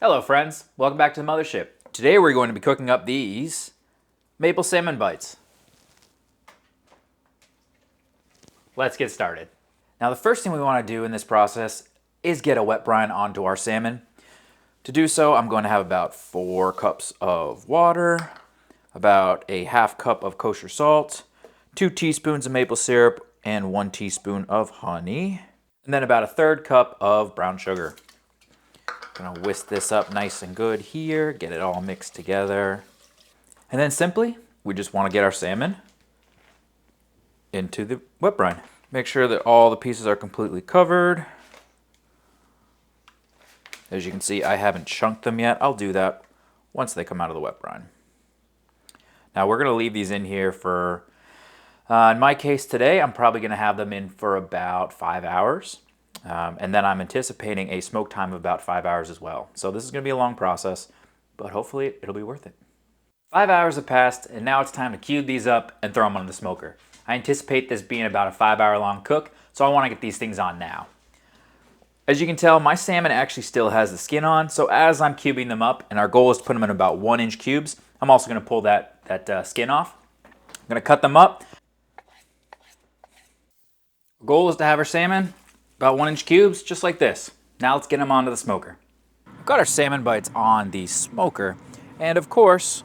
Hello friends, welcome back to the Mothership. Today we're going to be cooking up these Maple Salmon Bites. Let's get started. Now the first thing we want to do in this process is get a wet brine onto our salmon. To do so, I'm going to have about 4 cups of water, about a half cup of kosher salt, 2 teaspoons of maple syrup, and 1 teaspoon of honey, and then about a 1/3 cup of brown sugar. Gonna whisk this up nice and good here, get it all mixed together. And then simply, we just want to get our salmon into the wet brine. Make sure that all the pieces are completely covered. As you can see, I haven't chunked them yet. I'll do that once they come out of the wet brine. Now we're gonna leave these in here for, in my case today, I'm probably gonna have them in for about 5 hours. And then I'm anticipating a smoke time of about 5 hours as well. So this is going to be a long process, but hopefully it'll be worth it. 5 hours have passed, and now it's time to cube these up and throw them on the smoker. I anticipate this being about a 5-hour long cook, so I want to get these things on now. As you can tell, my salmon actually still has the skin on, so as I'm cubing them up, and our goal is to put them in about 1-inch cubes, I'm also going to pull that skin off. I'm going to cut them up. Our goal is to have our salmon about 1-inch cubes, just like this. Now let's get them onto the smoker. We've got our salmon bites on the smoker, and of course,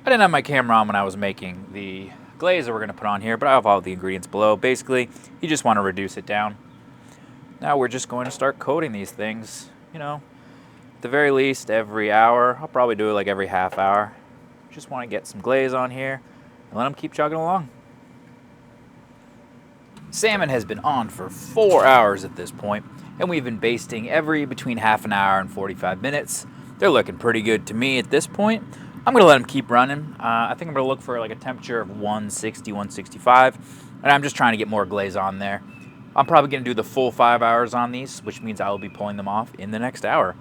I didn't have my camera on when I was making the glaze that we're gonna put on here, but I have all the ingredients below. Basically, you just wanna reduce it down. Now we're just going to start coating these things, you know, at the very least every hour. I'll probably do it like every half hour. Just wanna get some glaze on here and let them keep chugging along. Salmon has been on for 4 hours at this point, and we've been basting every between half an hour and 45 minutes. They're looking pretty good to me at this point. I'm gonna let them keep running. I think I'm gonna look for like a temperature of 160, 165, and I'm just trying to get more glaze on there. I'm probably gonna do the full 5 hours on these, which means I will be pulling them off in the next hour.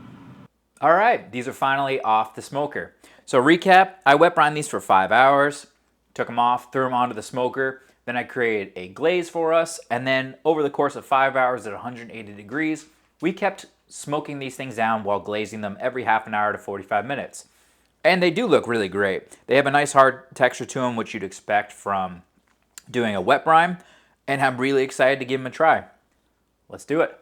All right, these are finally off the smoker. So recap, I wet brined these for 5 hours, took them off, threw them onto the smoker. Then I created a glaze for us, and then over the course of 5 hours at 180 degrees, we kept smoking these things down while glazing them every half an hour to 45 minutes. And they do look really great. They have a nice hard texture to them, which you'd expect from doing a wet brine, and I'm really excited to give them a try. Let's do it.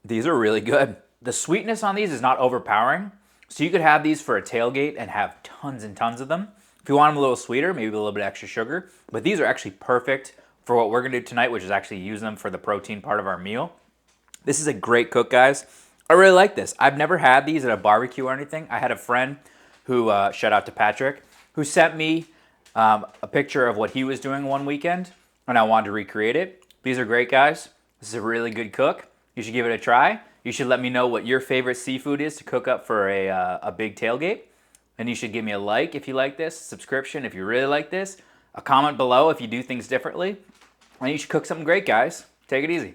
These are really good. The sweetness on these is not overpowering. So you could have these for a tailgate and have tons and tons of them. If you want them a little sweeter, maybe a little bit extra sugar. But these are actually perfect for what we're gonna do tonight, which is actually use them for the protein part of our meal. This is a great cook, guys. I really like this. I've never had these at a barbecue or anything. I had a friend who, shout out to Patrick, who sent me a picture of what he was doing one weekend, and I wanted to recreate it. These are great, guys. This is a really good cook. You should give it a try. You should let me know what your favorite seafood is to cook up for a big tailgate. And you should give me a like if you like this, subscription if you really like this, a comment below if you do things differently. And you should cook something great, guys. Take it easy.